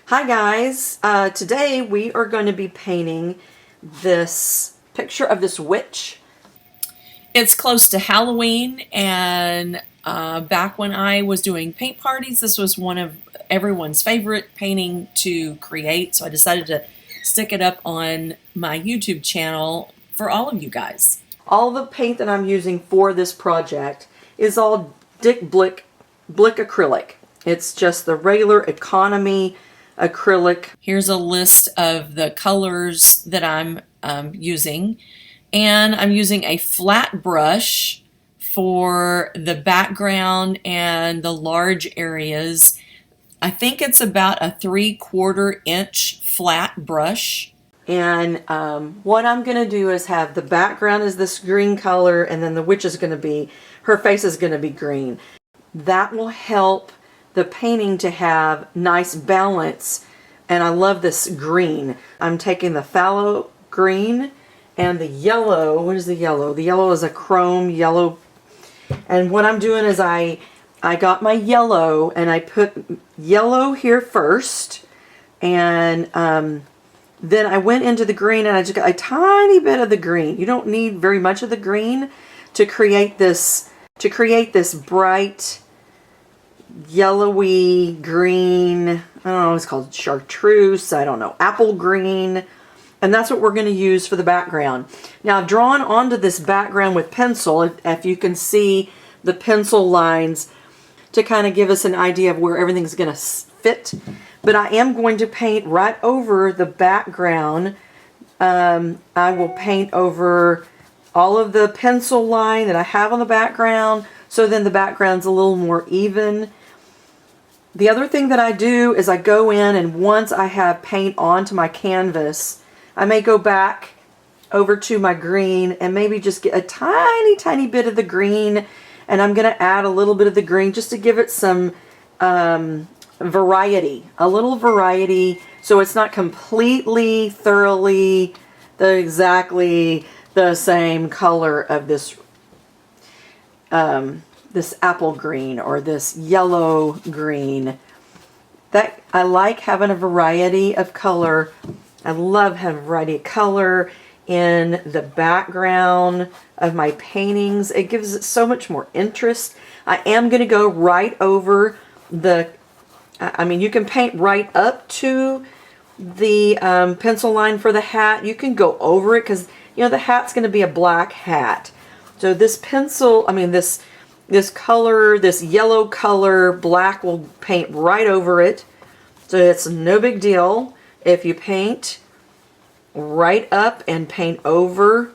Hi guys, today we are going to be painting this picture of this witch. It's close to Halloween, and back when I was doing paint parties, this was one of everyone's favorite painting to create, so I decided to stick it up on my YouTube channel for all of you guys. All the paint that I'm using for this project is all Dick Blick acrylic. It's just the regular economy acrylic. Here's a list of the colors that I'm using, and I'm using a flat brush for the background and the large areas. I think it's about a 3/4 inch flat brush. And what I'm going to do is have the background is this green color, and then the witch is going to be, her face is going to be green. That will help the painting to have nice balance, and I love this green. I'm taking the phthalo green and the yellow. What is the yellow? The yellow is a chrome yellow, and what I'm doing is I got my yellow and I put yellow here first, and then I went into the green and I just got a tiny bit of the green. You don't need very much of the green to create this bright yellowy green. I don't know, it's called chartreuse, I don't know, apple green. And that's what we're going to use for the background. Now I've drawn onto this background with pencil, if you can see the pencil lines, to kind of give us an idea of where everything's going to fit. But I am going to paint right over the background. I will paint over all of the pencil line that I have on the background, so then the background's a little more even. The other thing that I do is I go in, and once I have paint onto my canvas, I may go back over to my green and maybe just get a tiny bit of the green, and I'm going to add a little bit of the green just to give it some variety, a little variety, so it's not completely, thoroughly, exactly the same color of this this apple green or this yellow green. That I like having a variety of color. I love having a variety of color in the background of my paintings. It gives it so much more interest. I am going to go right over the, I mean, you can paint right up to the pencil line for the hat. You can go over it because, you know, the hat's going to be a black hat. So this pencil, I mean, this color, this yellow color, black will paint right over it. So it's no big deal if you paint right up and paint over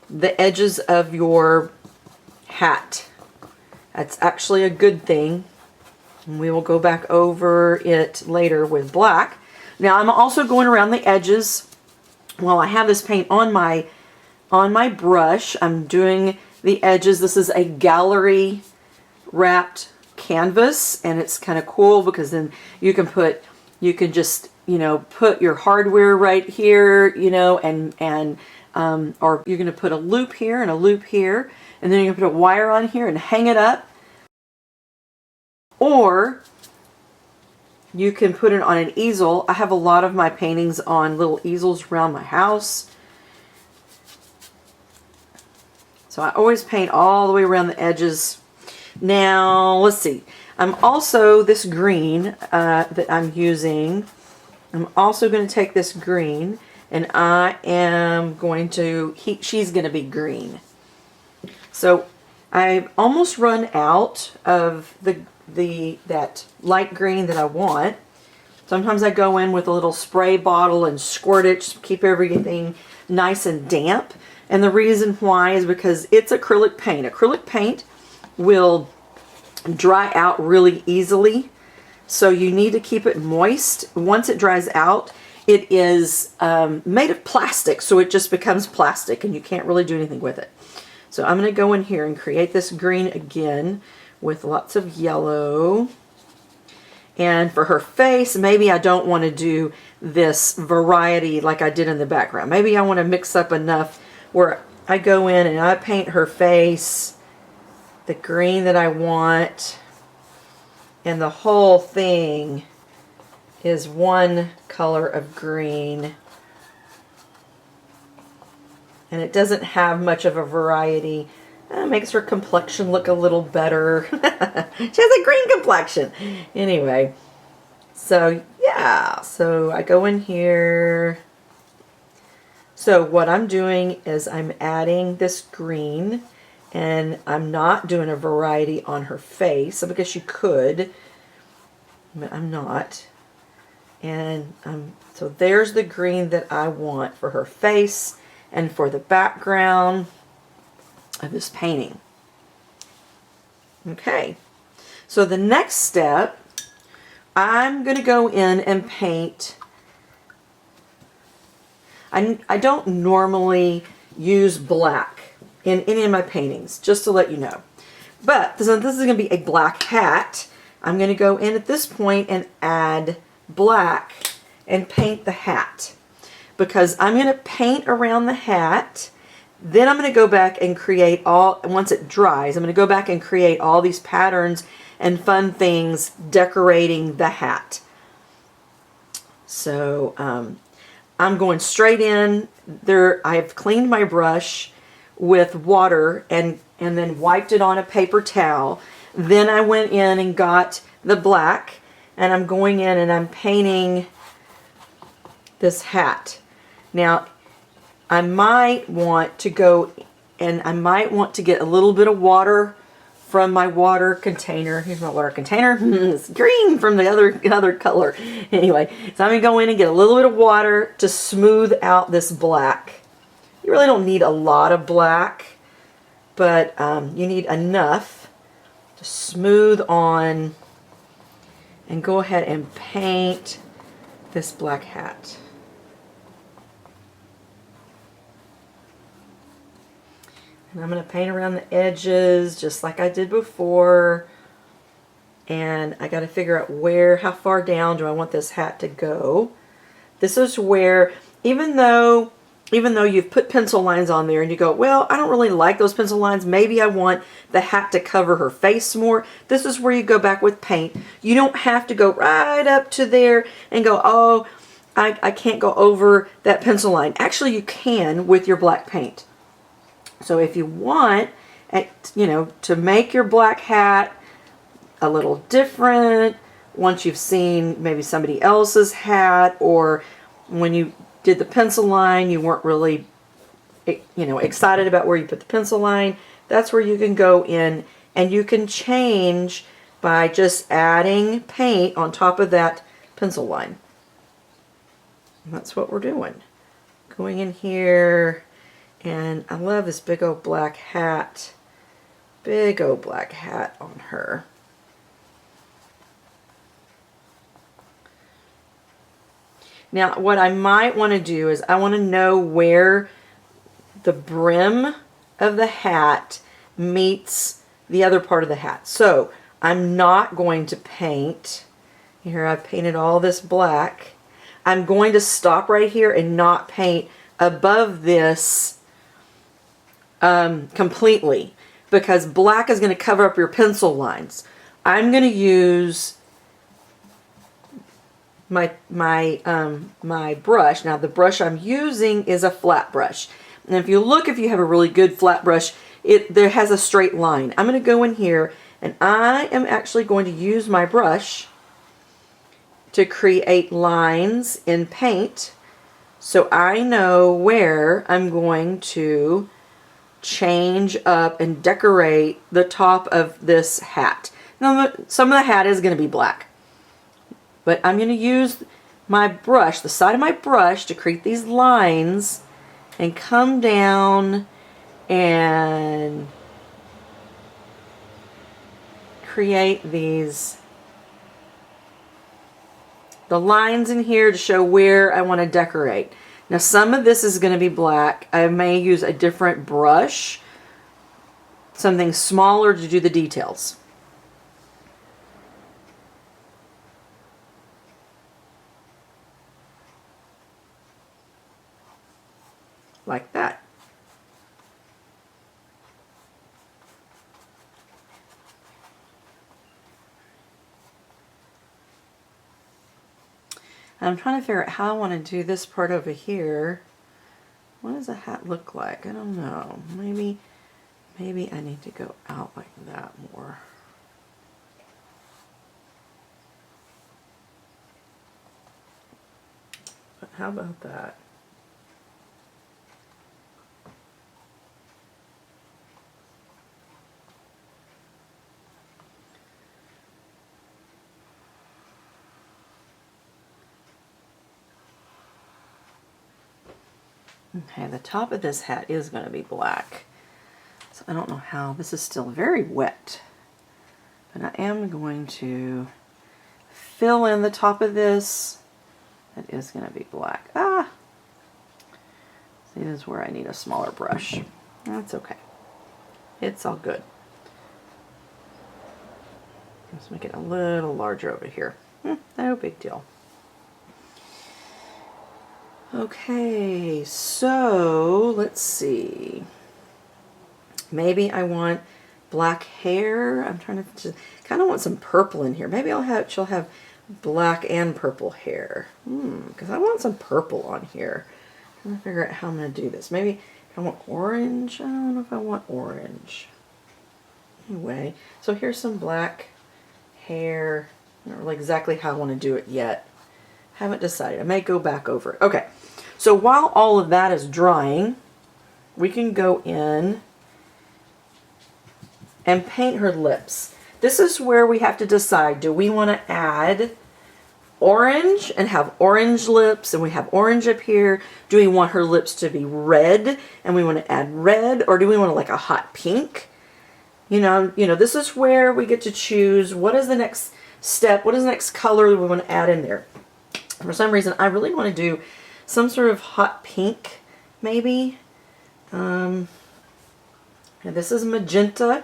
the edges of your hat. That's actually a good thing. And we will go back over it later with black. Now I'm also going around the edges while I have this paint on my brush. I'm doing the edges. This is a gallery wrapped canvas, and it's kind of cool because then you can just, you know, put your hardware right here, you know, or you're going to put a loop here and a loop here, and then you're going to put a wire on here and hang it up. Or you can put it on an easel. I have a lot of my paintings on little easels around my house. So I always paint all the way around the edges. Now, let's see. I'm also, this green that I'm using, I'm also going to take this green, and I am going to, she's going to be green. So I've almost run out of that light green that I want. Sometimes I go in with a little spray bottle and squirt it, just keep everything nice and damp. And the reason why is because it's acrylic paint. Acrylic paint will dry out really easily, so you need to keep it moist. Once it dries out, it is made of plastic, so it just becomes plastic and you can't really do anything with it. So I'm going to go in here and create this green again with lots of yellow. And for her face, maybe I don't want to do this variety like I did in the background. Maybe I want to mix up enough where I go in and I paint her face the green that I want, and the whole thing is one color of green. And it doesn't have much of a variety. Makes her complexion look a little better. She has a green complexion. Anyway, so yeah, so I go in here. So what I'm doing is I'm adding this green, and I'm not doing a variety on her face because you could, but I'm not. And so there's the green that I want for her face and for the background of this painting. Okay, so the next step, I'm going to go in and paint. I don't normally use black in any of my paintings, just to let you know. But this is going to be a black hat. I'm going to go in at this point and add black and paint the hat, because I'm going to paint around the hat. Then I'm going to go back and create once it dries, I'm going to go back and create all these patterns and fun things decorating the hat. So I'm going straight in there. I've cleaned my brush with water and then wiped it on a paper towel. Then I went in and got the black, and I'm going in and I'm painting this hat. Now, I might want to go and I might want to get a little bit of water from my water container. Here's my water container. It's green from the other color. Anyway, so I'm going to go in and get a little bit of water to smooth out this black. You really don't need a lot of black, but you need enough to smooth on and go ahead and paint this black hat. And I'm going to paint around the edges just like I did before. And I got to figure out how far down do I want this hat to go. This is where, even though you've put pencil lines on there and you go, well, I don't really like those pencil lines. Maybe I want the hat to cover her face more. This is where you go back with paint. You don't have to go right up to there and go, oh, I can't go over that pencil line. Actually, you can with your black paint. So if you want, to make your black hat a little different, once you've seen maybe somebody else's hat, or when you did the pencil line, you weren't really, excited about where you put the pencil line, that's where you can go in and you can change by just adding paint on top of that pencil line. And that's what we're doing. Going in here. And I love this big old black hat. Big old black hat on her. Now, what I might want to do is I want to know where the brim of the hat meets the other part of the hat. So I'm not going to paint. Here I've painted all this black. I'm going to stop right here and not paint above this completely, because black is going to cover up your pencil lines. I'm going to use my brush. Now the brush I'm using is a flat brush. And if you have a really good flat brush, there has a straight line. I'm going to go in here and I am actually going to use my brush to create lines in paint, so I know where I'm going to change up and decorate the top of this hat. Now some of the hat is going to be black, but I'm going to use my brush, the side of my brush, to create these lines and come down and create the lines in here to show where I want to decorate. Now some of this is going to be black. I may use a different brush, something smaller, to do the details. Like that. I'm trying to figure out how I want to do this part over here. What does a hat look like? I don't know. Maybe I need to go out like that more. But how about that? Okay, the top of this hat is going to be black. So I don't know how. This is still very wet. But I am going to fill in the top of this. That is going to be black. Ah! See, this is where I need a smaller brush. That's okay. It's all good. Let's make it a little larger over here. No big deal. Okay, so let's see. Maybe I want black hair. I'm trying to just kind of want some purple in here. Maybe she'll have black and purple hair. Because I want some purple on here. I'm trying to figure out how I'm going to do this. Maybe I want orange. I don't know if I want orange. Anyway, so here's some black hair. I don't know exactly how I want to do it yet. Haven't decided. I may go back over it. Okay, so while all of that is drying, we can go in and paint her lips. This is where we have to decide, do we want to add orange and have orange lips, and we have orange up here? Do we want her lips to be red and we want to add red, or do we want like a hot pink? You know, this is where we get to choose what is the next step, what is the next color we want to add in there. For some reason, I really want to do some sort of hot pink, maybe. And this is magenta.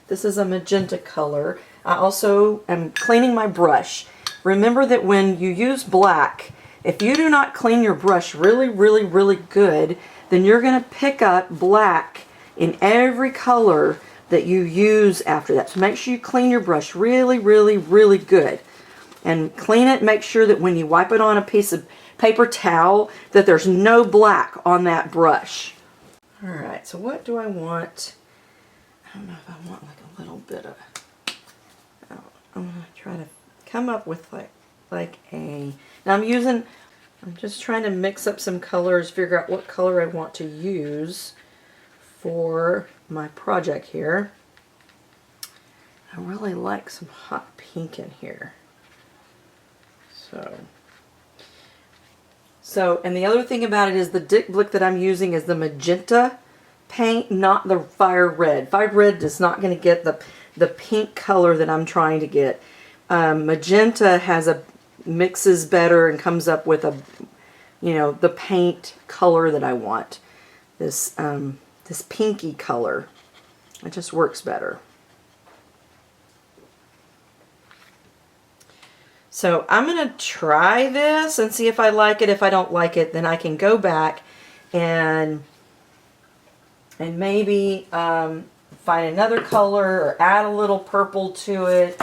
This is a magenta color. I also am cleaning my brush. Remember that when you use black, if you do not clean your brush really, really, really good, then you're going to pick up black in every color that you use after that. So make sure you clean your brush really, really, really good. And clean it, make sure that when you wipe it on a piece of paper towel, that there's no black on that brush. Alright, so what do I want? I don't know if I want like a little bit of, I'm going to try to come up with like a, now I'm just trying to mix up some colors, figure out what color I want to use for my project here. I really like some hot pink in here. So, and the other thing about it is the Dick Blick that I'm using is the magenta paint, not the fire red. Fire red is not going to get the pink color that I'm trying to get. Magenta mixes better and comes up with a, the paint color that I want. This pinky color. It just works better. So I'm going to try this and see if I like it. If I don't like it, then I can go back and maybe find another color or add a little purple to it.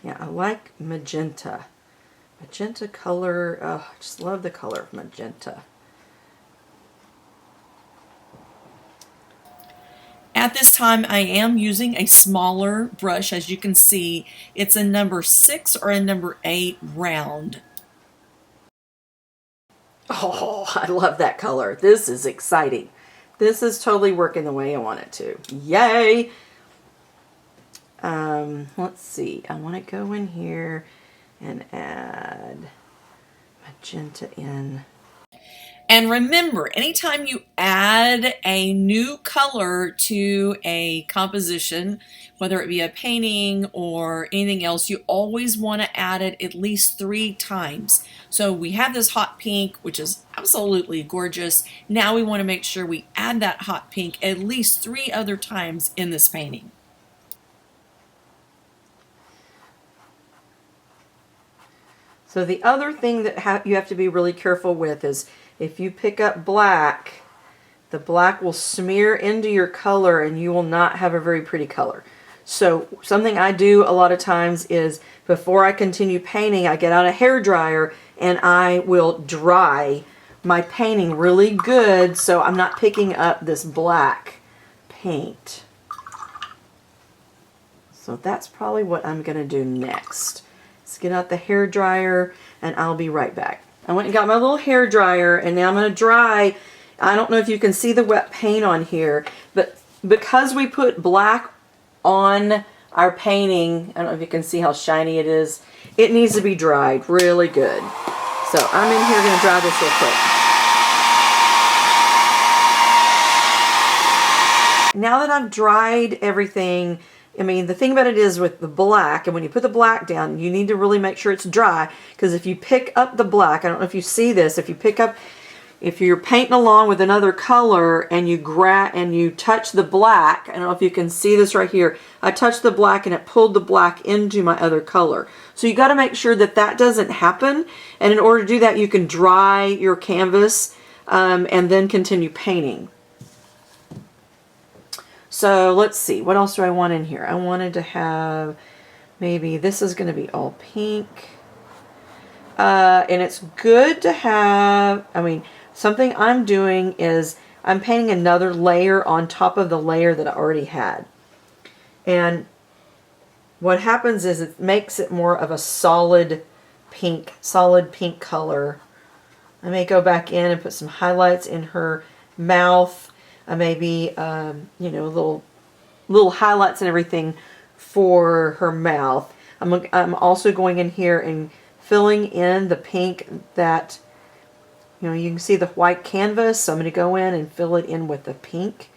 Yeah, I like magenta. Magenta color, oh, I just love the color of magenta. At this time, I am using a smaller brush. As you can see, it's a number 6 or a number 8 round. Oh, I love that color. This is exciting. This is totally working the way I want it to. Yay! Let's see. I want to go in here and add magenta in. And remember, anytime you add a new color to a composition, whether it be a painting or anything else, you always want to add it at least 3 times. So we have this hot pink, which is absolutely gorgeous. Now we want to make sure we add that hot pink at least 3 other times in this painting. So the other thing that you have to be really careful with is if you pick up black, the black will smear into your color and you will not have a very pretty color. So something I do a lot of times is before I continue painting, I get out a hairdryer and I will dry my painting really good so I'm not picking up this black paint. So that's probably what I'm going to do next. Let's get out the hairdryer and I'll be right back. I went and got my little hairdryer and now I'm going to dry. I don't know if you can see the wet paint on here, but because we put black on our painting, I don't know if you can see how shiny it is, it needs to be dried really good. So I'm in here going to dry this real quick. Now that I've dried everything, I mean, the thing about it is with the black, and when you put the black down, you need to really make sure it's dry, because if you pick up the black, I don't know if you see this, if you're painting along with another color and you touch the black, I don't know if you can see this right here, I touched the black and it pulled the black into my other color. So you got to make sure that that doesn't happen, and in order to do that you can dry your canvas and then continue painting. So let's see, what else do I want in here? I wanted to have, maybe this is going to be all pink. And it's good to have, I mean, something I'm doing is I'm painting another layer on top of the layer that I already had. And what happens is it makes it more of a solid pink color. I may go back in and put some highlights in her mouth. Maybe, you know, little highlights and everything for her mouth. I'm also going in here and filling in the pink that, you know, you can see the white canvas. So I'm going to go in and fill it in with the pink.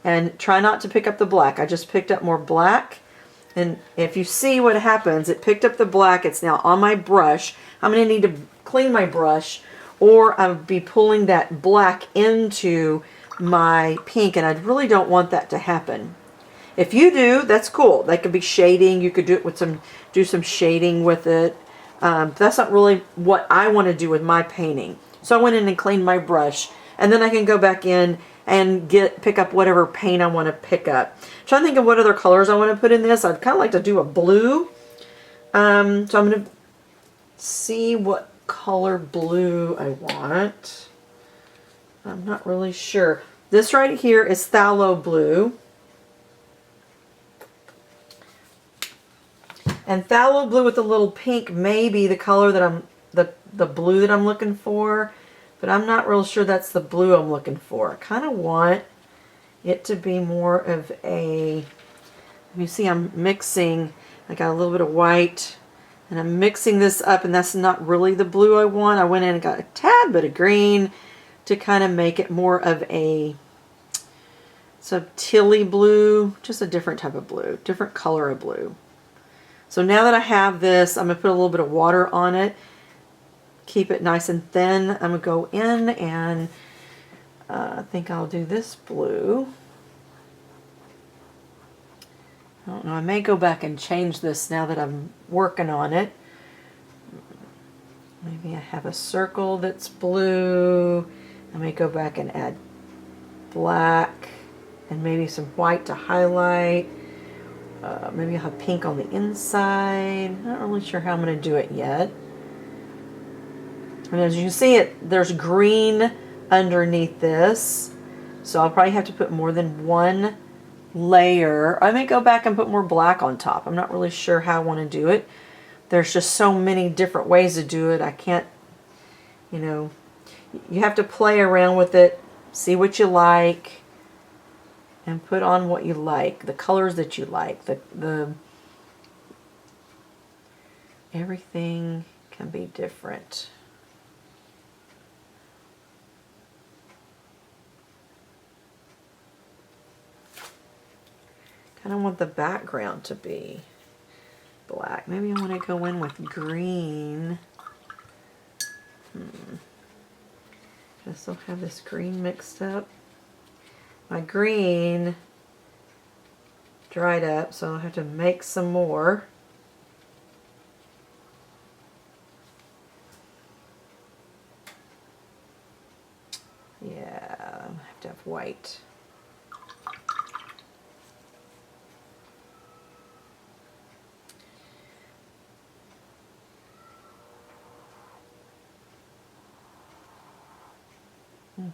And try not to pick up the black. I just picked up more black. And if you see what happens, it picked up the black. It's now on my brush. I'm going to need to clean my brush, or I'll be pulling that black into my pink, and I really don't want that to happen. If you do, that's cool. That could be shading. You could do it with do some shading with it. That's not really what I want to do with my painting. So I went in and cleaned my brush, and then I can go back in and pick up whatever paint I want to pick up. I'm trying to think of what other colors I want to put in this. I'd kind of like to do a blue. So I'm going to see what color blue I want. I'm not really sure. This right here is phthalo blue. And phthalo blue with a little pink may be the color that the blue that I'm looking for, but I'm not real sure that's the blue I'm looking for. I kind of want it to be more of a, you see I'm mixing, I got a little bit of white and I'm mixing this up, and that's not really the blue I want. I went in and got a tad bit of green to kind of make it more of a tilly blue, just a different type of blue, different color of blue. So now that I have this, I'm going to put a little bit of water on it, keep it nice and thin. I'm going to go in and I think I'll do this blue. I don't know, I may go back and change this now that I'm working on it. Maybe I have a circle that's blue. I may go back and add black and maybe some white to highlight. Maybe I'll have pink on the inside. I'm not really sure how I'm going to do it yet. And as you can see, there's green underneath this. So I'll probably have to put more than one layer. I may go back and put more black on top. I'm not really sure how I want to do it. There's just so many different ways to do it. I can't, you know, you have to play around with it, see what you like, and put on what you like, the colors that you like. The everything can be different. Kind of want the background to be black. Maybe I want to go in with green. I still have this green mixed up. My green dried up, so I'll have to make some more. white.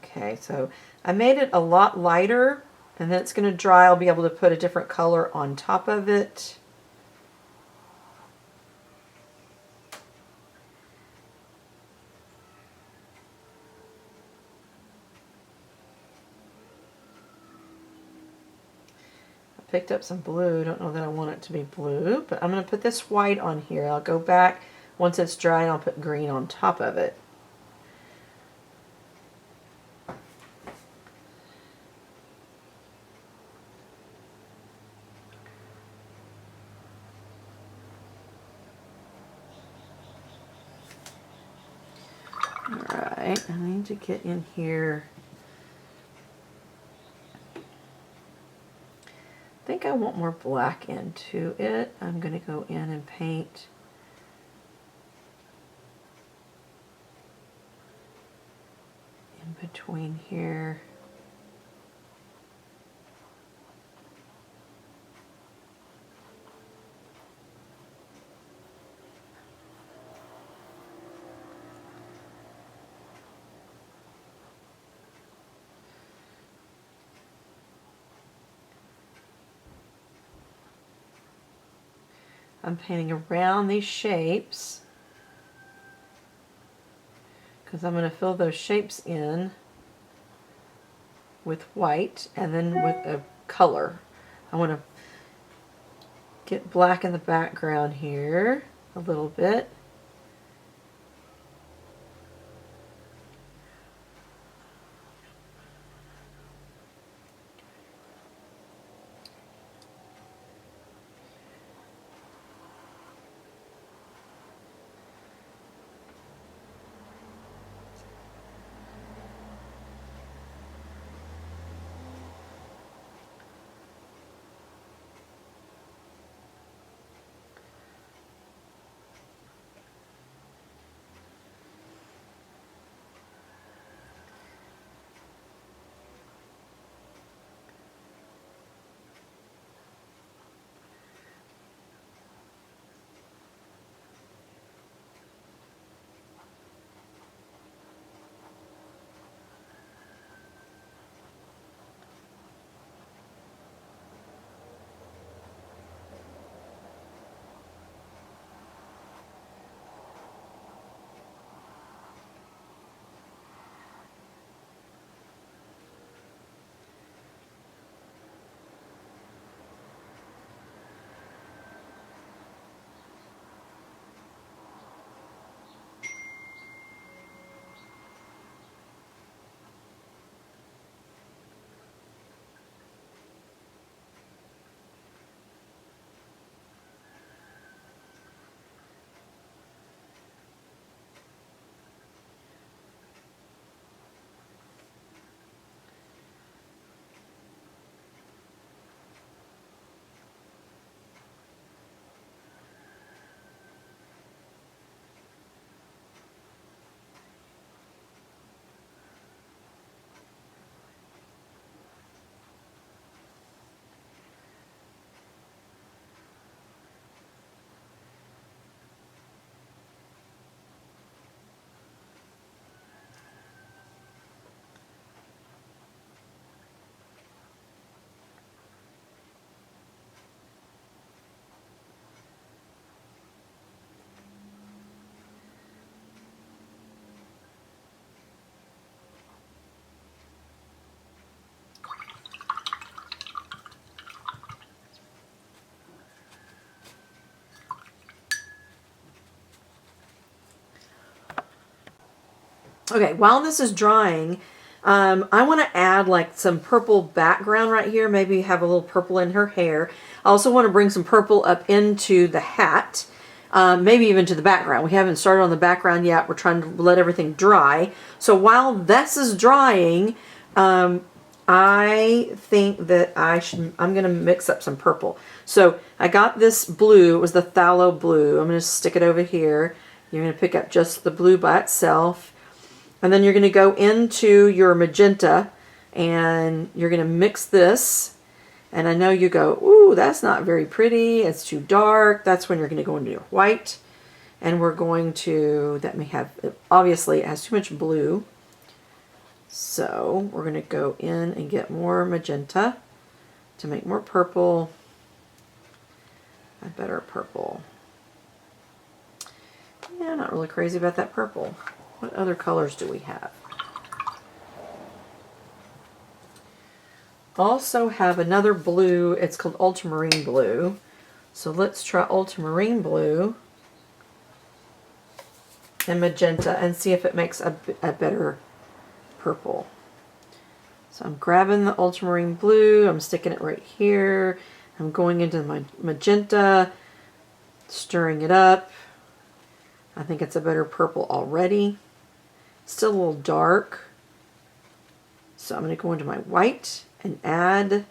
Okay, so I made it a lot lighter, and then it's going to dry. I'll be able to put a different color on top of it. I picked up some blue. Don't know that I want it to be blue, but I'm going to put this white on here. I'll go back once it's dry, and I'll put green on top of it. Alright, I need to get in here. I think I want more black into it. I'm going to go in and paint in between here. I'm painting around these shapes because I'm going to fill those shapes in with white and then with a color. I want to get black in the background here a little bit. Okay, while this is drying, I want to add like some purple background right here. Maybe have a little purple in her hair. I also want to bring some purple up into the hat, maybe even to the background. We haven't started on the background yet. We're trying to let everything dry. So while this is drying, I think that I'm going to mix up some purple. So I got this blue. It was the phthalo blue. I'm going to stick it over here. You're going to pick up just the blue by itself. And then you're going to go into your magenta And you're going to mix this. And I know you go, ooh, that's not very pretty. It's too dark. That's when you're going to go into your white. And we're going to, that may have, obviously it has too much blue. So we're going to go in and get more magenta to make more purple. A better purple. Yeah, not really crazy about that purple. What other colors do we have? Also have another blue. It's called ultramarine blue. So let's try ultramarine blue and magenta and see if it makes a better purple. So I'm grabbing the ultramarine blue. I'm sticking it right here. I'm going into my magenta, stirring it up. I think it's a better purple already. Still a little dark. So I'm going to go into my white and add,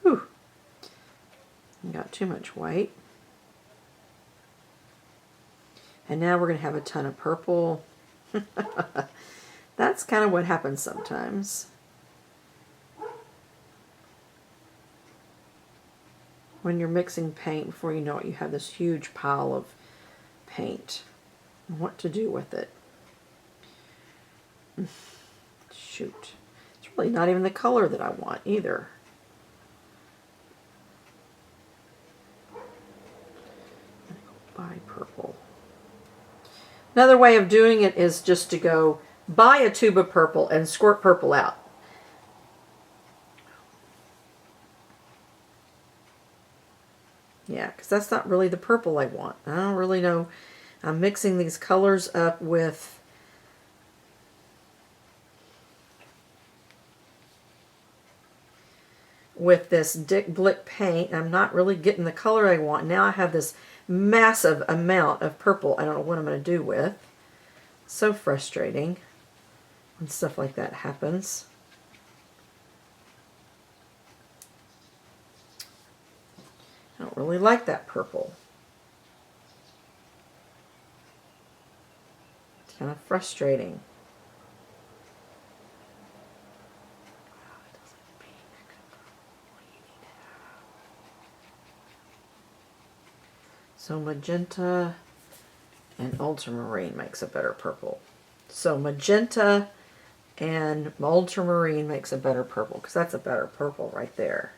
whew, I got too much white. And now we're going to have a ton of purple. That's kind of what happens sometimes. When you're mixing paint, before you know it, you have this huge pile of paint. And what to do with it? Shoot. It's really not even the color that I want either. I'm gonna go buy purple. Another way of doing it is just to go buy a tube of purple and squirt purple out. Yeah, because that's not really the purple I want. I don't really know. I'm mixing these colors up with this Dick Blick paint. I'm not really getting the color I want. Now I have this massive amount of purple I don't know what I'm going to do with. So frustrating when stuff like that happens. I don't really like that purple. It's kind of frustrating. So magenta and ultramarine makes a better purple. So magenta and ultramarine makes a better purple, because that's a better purple right there.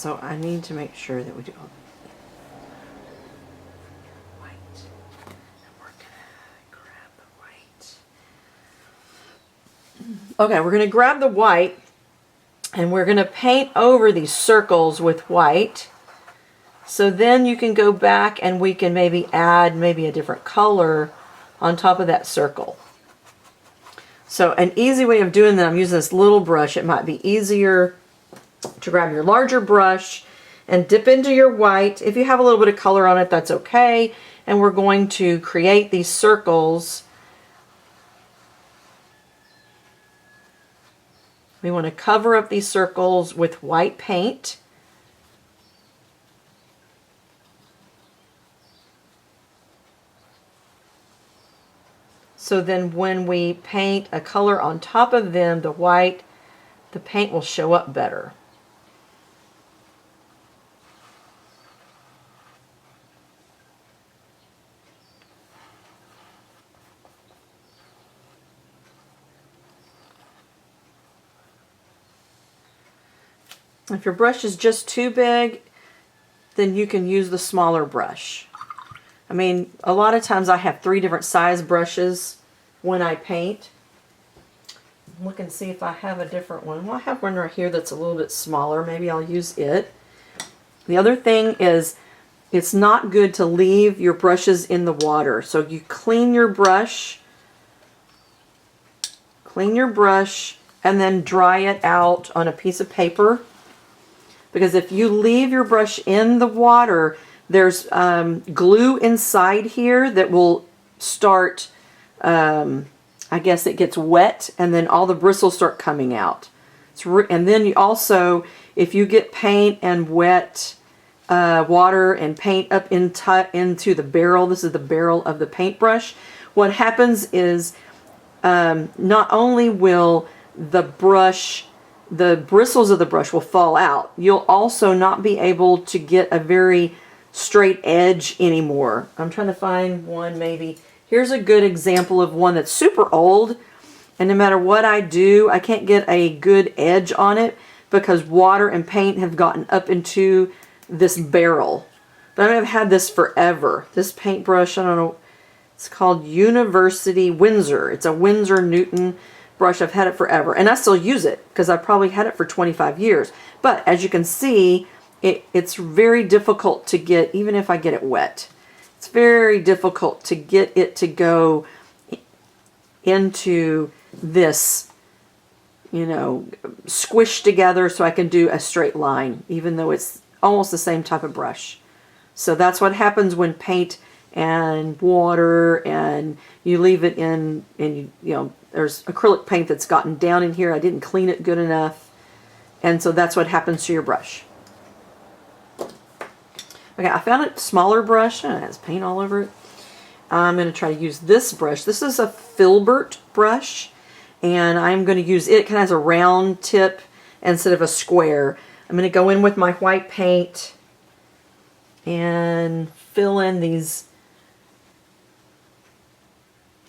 So I need to make sure that we do white. And we're gonna grab the white. Okay, we're gonna grab the white and we're gonna paint over these circles with white. So then you can go back and we can maybe add maybe a different color on top of that circle. So an easy way of doing that, I'm using this little brush. It might be easier to grab your larger brush and dip into your white. If you have a little bit of color on it, that's okay. And we're going to create these circles. We want to cover up these circles with white paint. So then when we paint a color on top of them, the white, the paint will show up better. If your brush is just too big, then you can use the smaller brush. I mean, a lot of times I have 3 different size brushes when I paint. Look and see if I have a different one. Well, I have one right here that's a little bit smaller. Maybe I'll use it. The other thing is, it's not good to leave your brushes in the water. So you clean your brush, and then dry it out on a piece of paper. Because if you leave your brush in the water, there's glue inside here that will start, I guess it gets wet, and then all the bristles start coming out. And then you also, if you get paint and wet water and paint up into the barrel, this is the barrel of the paintbrush, what happens is not only will the bristles of the brush will fall out, you'll also not be able to get a very straight edge anymore. I'm trying to find one maybe. Here's a good example of one that's super old, and no matter what I do, I can't get a good edge on it because water and paint have gotten up into this barrel. But I've had this forever. This paintbrush, I don't know, it's called University Windsor. It's a Winsor Newton brush. I've had it forever, and I still use it because I've probably had it for 25 years. But as you can see, it's very difficult to get, even if I get it wet. It's very difficult to get it to go into this, you know, squish together so I can do a straight line, even though it's almost the same type of brush. So that's what happens when paint and water and you leave it in, and you know, there's acrylic paint that's gotten down in here. I didn't clean it good enough. And so that's what happens to your brush. Okay, I found a smaller brush and it has paint all over it. I'm going to try to use this brush. This is a filbert brush, and I'm going to use it. It kind of has a round tip instead of a square. I'm going to go in with my white paint and fill in these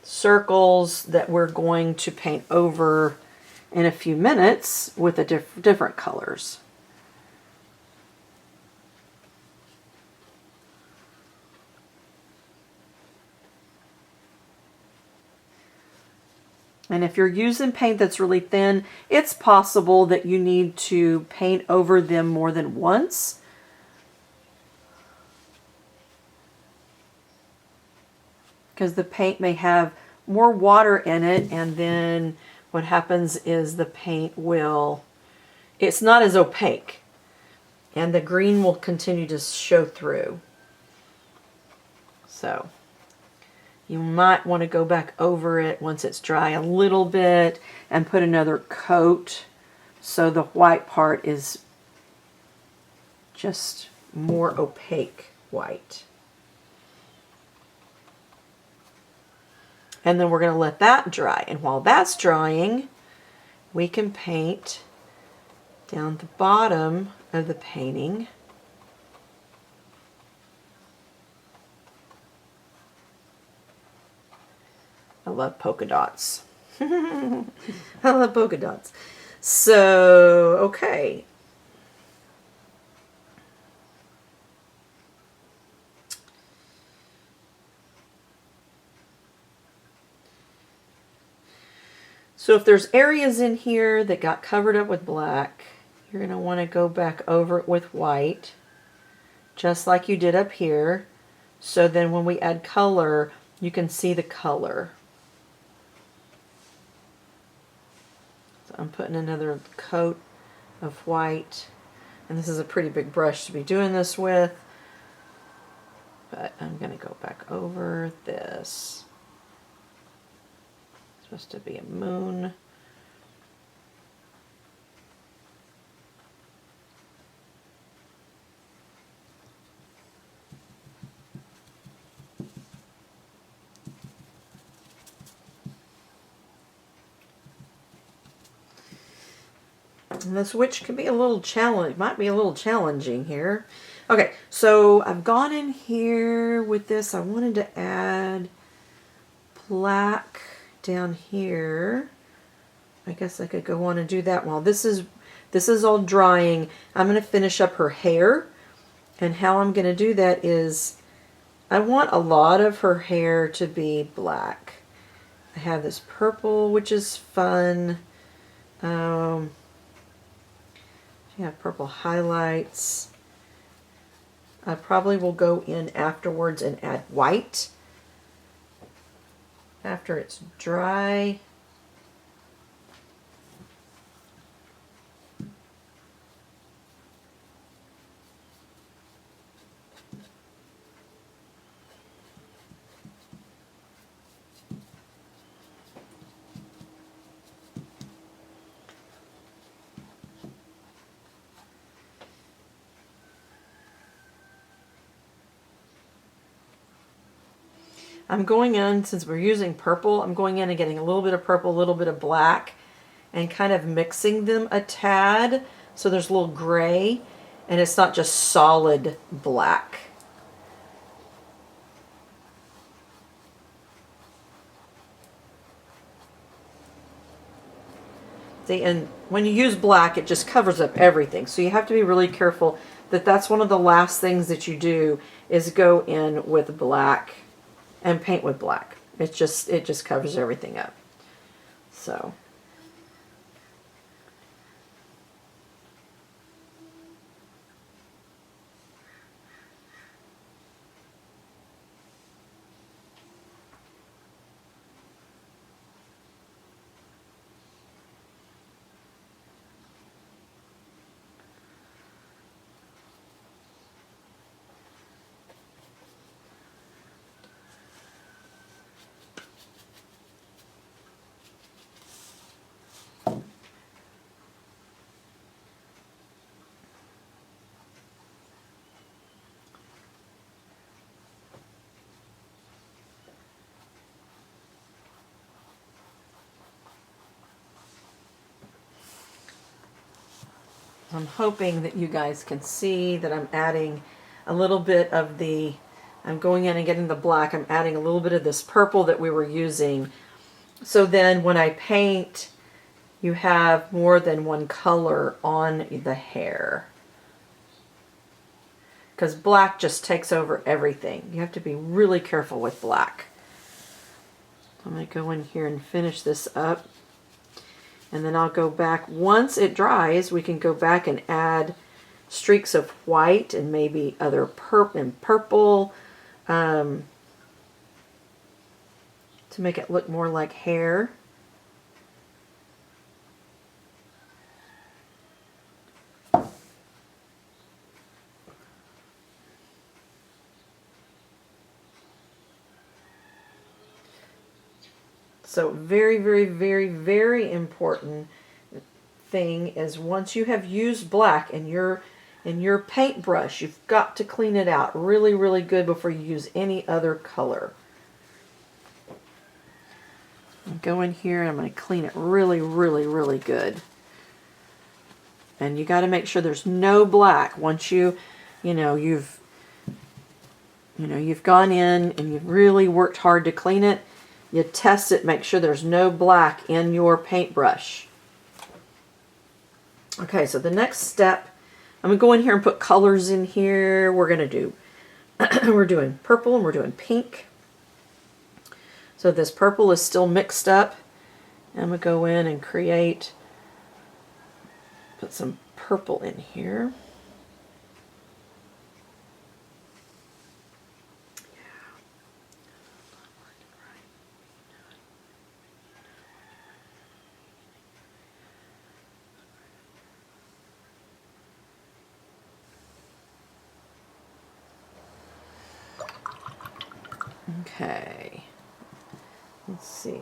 circles that we're going to paint over in a few minutes with the different colors. And if you're using paint that's really thin, it's possible that you need to paint over them more than once. Because the paint may have more water in it, and then what happens is the paint it's not as opaque, and the green will continue to show through. So you might want to go back over it once it's dry a little bit and put another coat so the white part is just more opaque white. And then we're going to let that dry. And while that's drying, we can paint down the bottom of the painting. I love polka dots. I love polka dots. So, okay. So if there's areas in here that got covered up with black, you're going to want to go back over it with white, just like you did up here. So then when we add color, you can see the color. So I'm putting another coat of white. And this is a pretty big brush to be doing this with. But I'm going to go back over this. It's supposed to be a moon. And the switch can be a little challenge, might be a little challenging here. Okay, so I've gone in here with this. I wanted to add black down here. I guess I could go on and do that while this is all drying. I'm going to finish up her hair, and how I'm going to do that is I want a lot of her hair to be black. I have this purple, which is fun. Yeah, purple highlights. I probably will go in afterwards and add white after it's dry. I'm going in, since we're using purple, I'm going in and getting a little bit of purple, a little bit of black, and kind of mixing them a tad so there's a little gray and it's not just solid black. See, and when you use black, it just covers up everything. So you have to be really careful that that's one of the last things that you do is go in with black and paint with black. It just covers everything up. So I'm hoping that you guys can see that I'm adding a little bit of I'm going in and getting the black, I'm adding a little bit of this purple that we were using. So then when I paint, you have more than one color on the hair. Because black just takes over everything. You have to be really careful with black. I'm going to go in here and finish this up. And then I'll go back, once it dries, we can go back and add streaks of white and maybe other purple to make it look more like hair. So very, very, very, very important thing is once you have used black in your paintbrush, you've got to clean it out really, really good before you use any other color. I'll go in here and I'm going to clean it really, really, really good. And you got to make sure there's no black. Once you've gone in and you've really worked hard to clean it, you test it, make sure there's no black in your paintbrush. Okay, so the next step, I'm going to go in here and put colors in here. We're going to do, we're doing purple and we're doing pink. So this purple is still mixed up. And I'm going to go in and create, put some purple in here. Okay, let's see.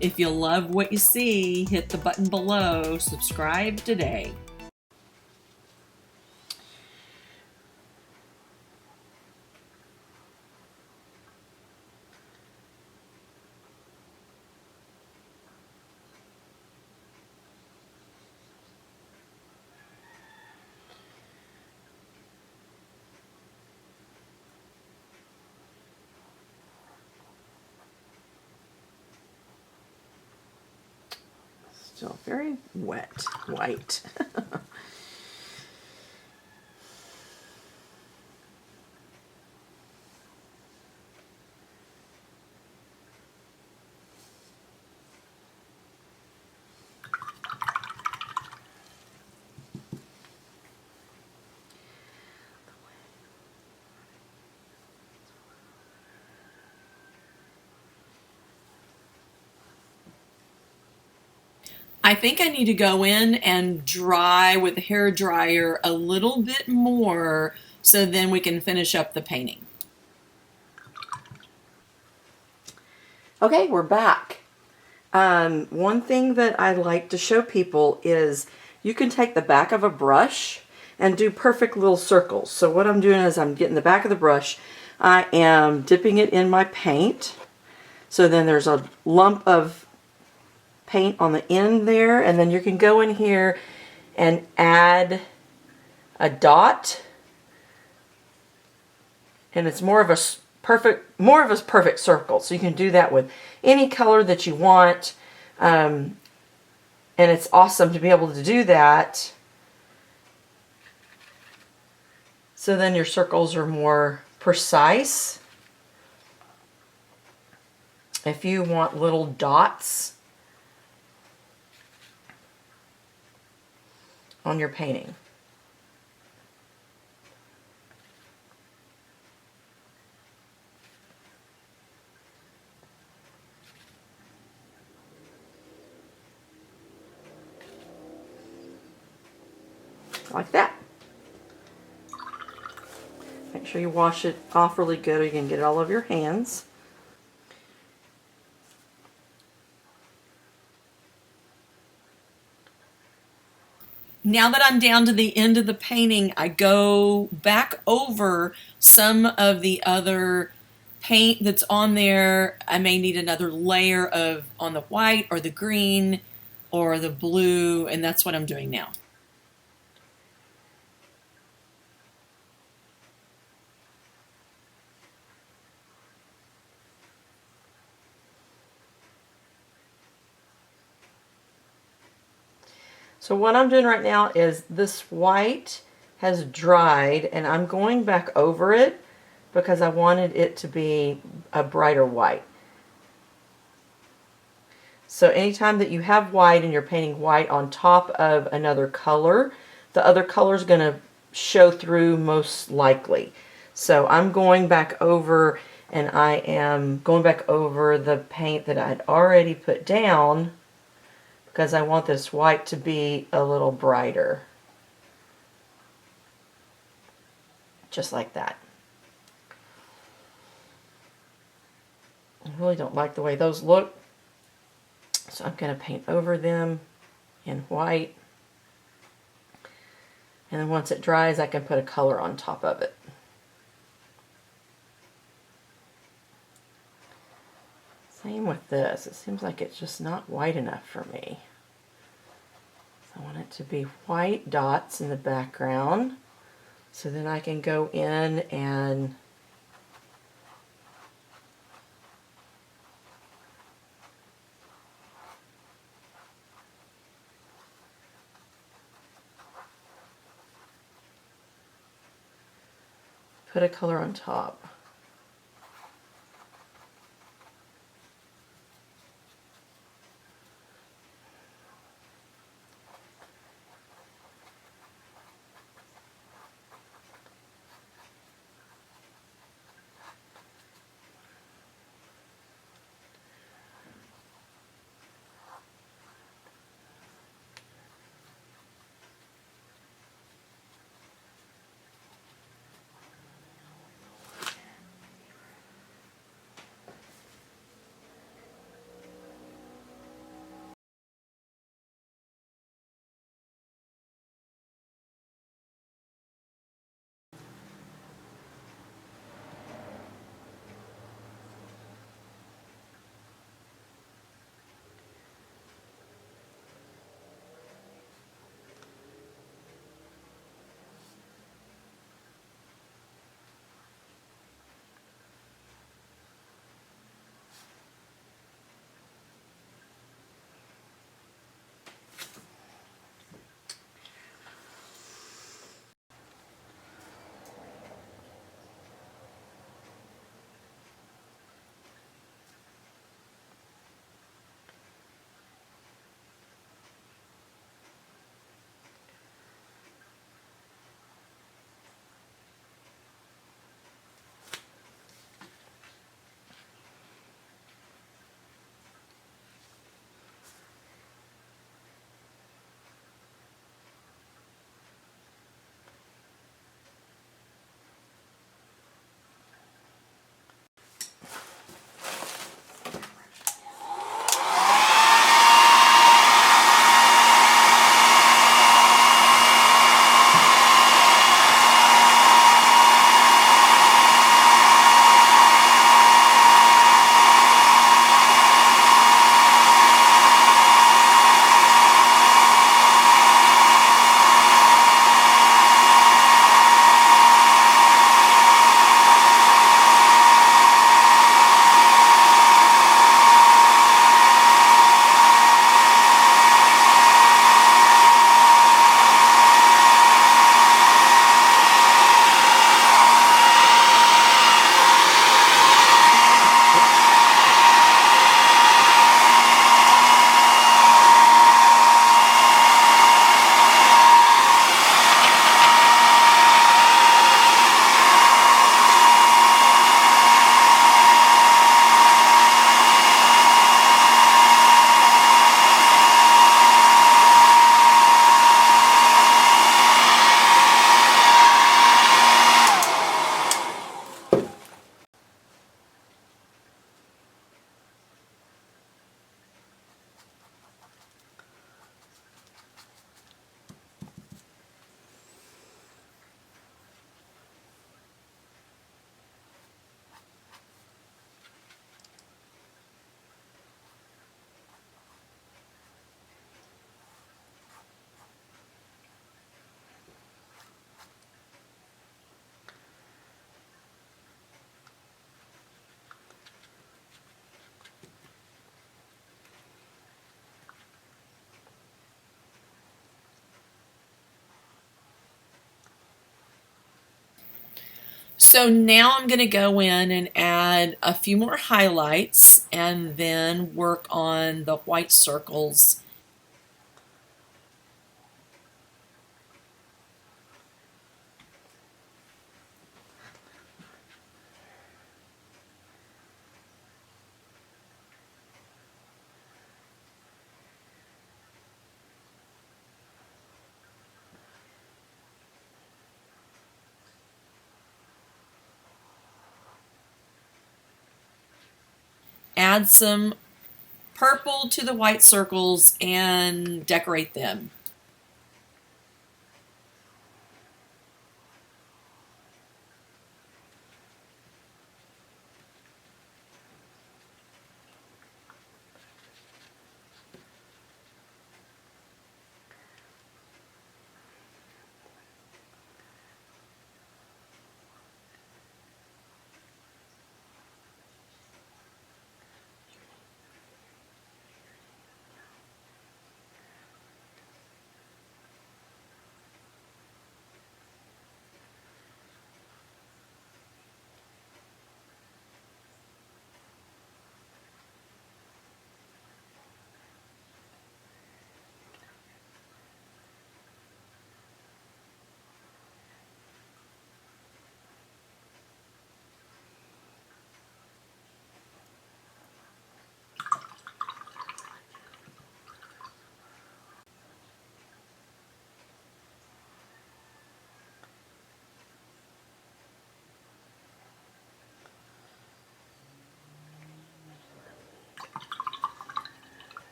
If you love what you see, hit the button below, subscribe today. Still very wet, white. I think I need to go in and dry with the hair dryer a little bit more so then we can finish up the painting. Okay, we're back. One thing that I like to show people is you can take the back of a brush and do perfect little circles. So what I'm doing is I'm getting the back of the brush, I am dipping it in my paint. So then there's a lump of paint on the end there, and then you can go in here and add a dot, and it's more of a perfect circle. So you can do that with any color that you want, and it's awesome to be able to do that. So then your circles are more precise. If you want little dots on your painting. Like that. Make sure you wash it off really good or you can get it all over your hands. Now that I'm down to the end of the painting, I go back over some of the other paint that's on there. I may need another layer of on the white or the green or the blue, and that's what I'm doing now. So what I'm doing right now is this white has dried and I'm going back over it because I wanted it to be a brighter white. So anytime that you have white and you're painting white on top of another color, the other color is going to show through most likely. So I'm going back over and I am going back over the paint that I had already put down because I want this white to be a little brighter. Just like that. I really don't like the way those look, so I'm going to paint over them in white. And then once it dries, I can put a color on top of it. Same with this. It seems like it's just not white enough for me. So I want it to be white dots in the background. So then I can go in and put a color on top. So now I'm going to go in and add a few more highlights and then work on the white circles. Add some purple to the white circles and decorate them.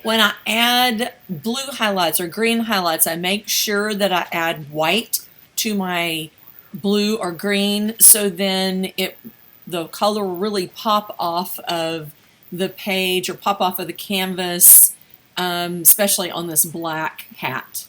When I add blue highlights or green highlights, I make sure that I add white to my blue or green, so then the color will really pop off of the page or pop off of the canvas, especially on this black hat.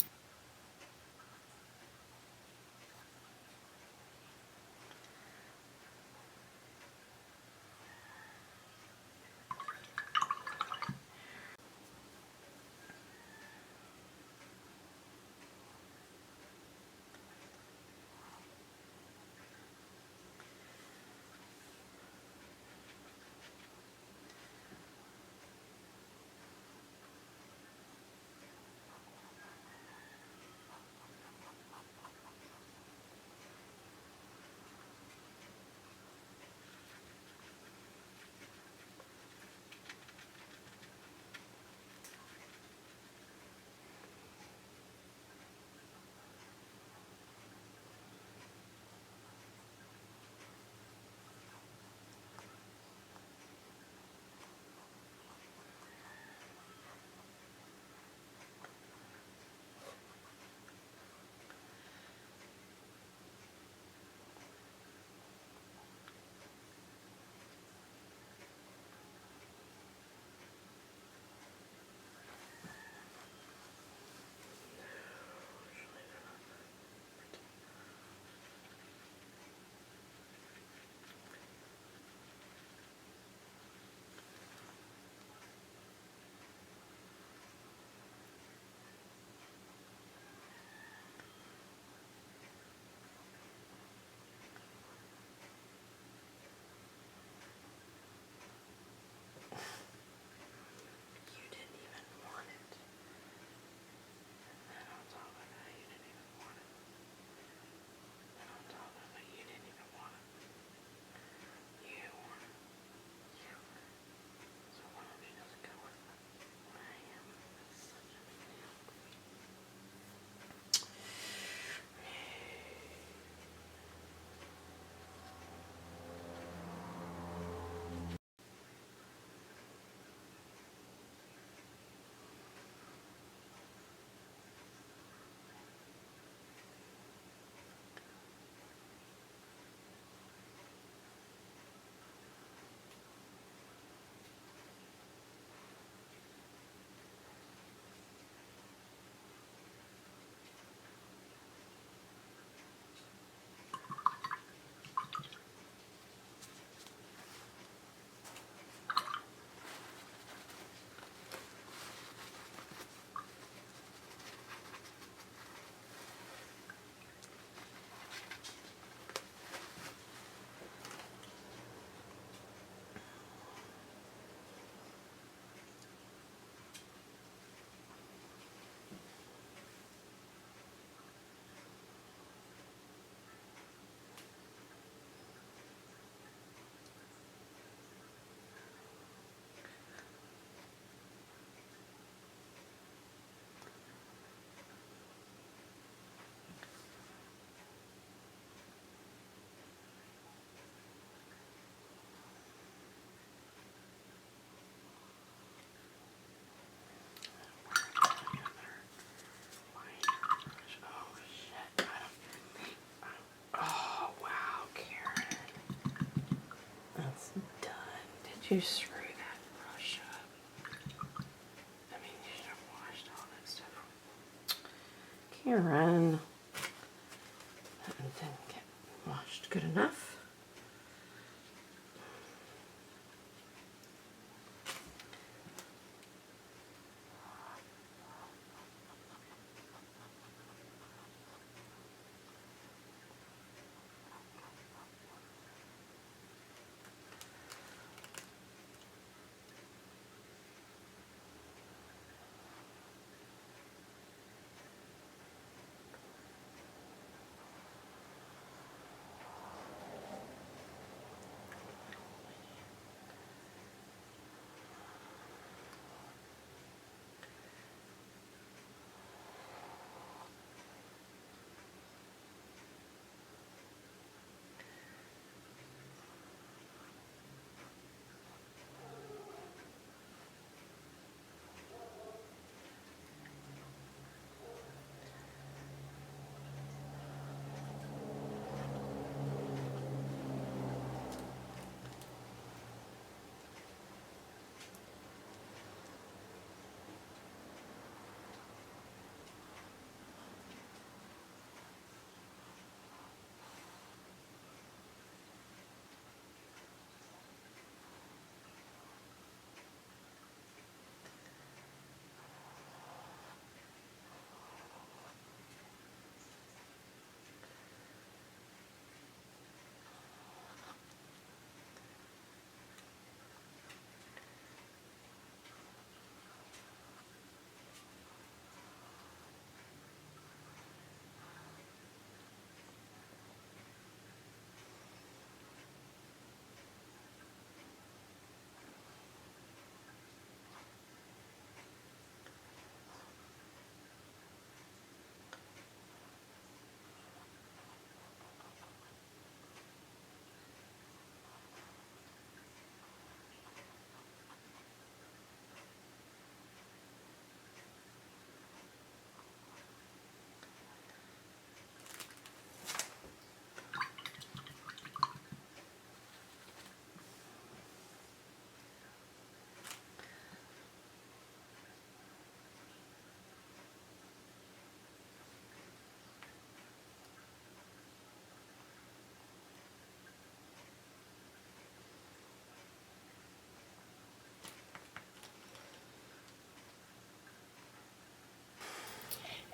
You screw that brush up. I mean, you should have washed all that stuff. Karen. That didn't get washed good enough.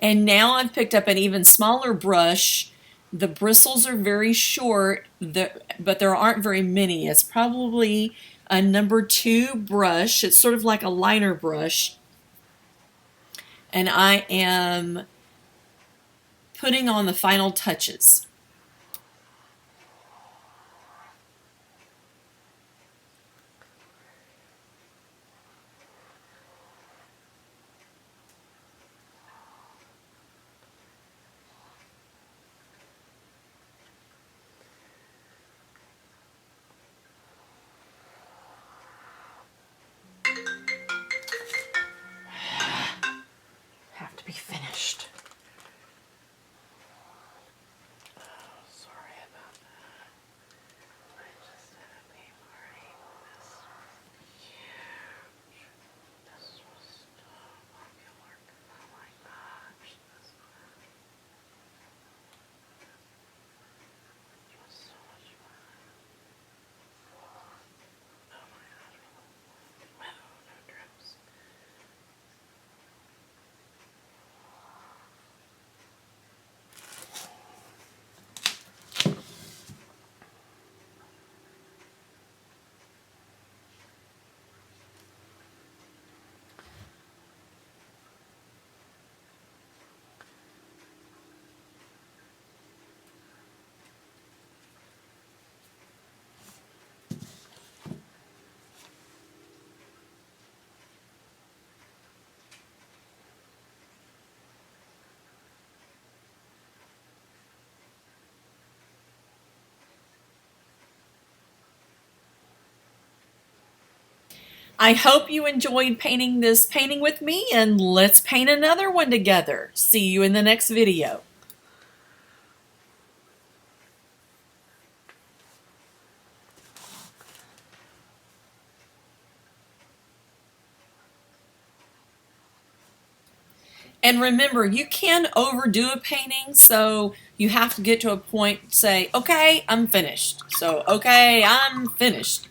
And now I've picked up an even smaller brush. The bristles are very short, but there aren't very many. It's probably a number 2 brush. It's sort of like a liner brush. And I am putting on the final touches. Have to be finished. Sorry about that. I just had a pay party. This was so popular. Oh my gosh. This was so much fun. Oh my gosh. Oh, no drips. I hope you enjoyed painting this painting with me, and let's paint another one together. See you in the next video. And remember, you can overdo a painting, so you have to get to a point, say, okay, I'm finished. So, okay, I'm finished.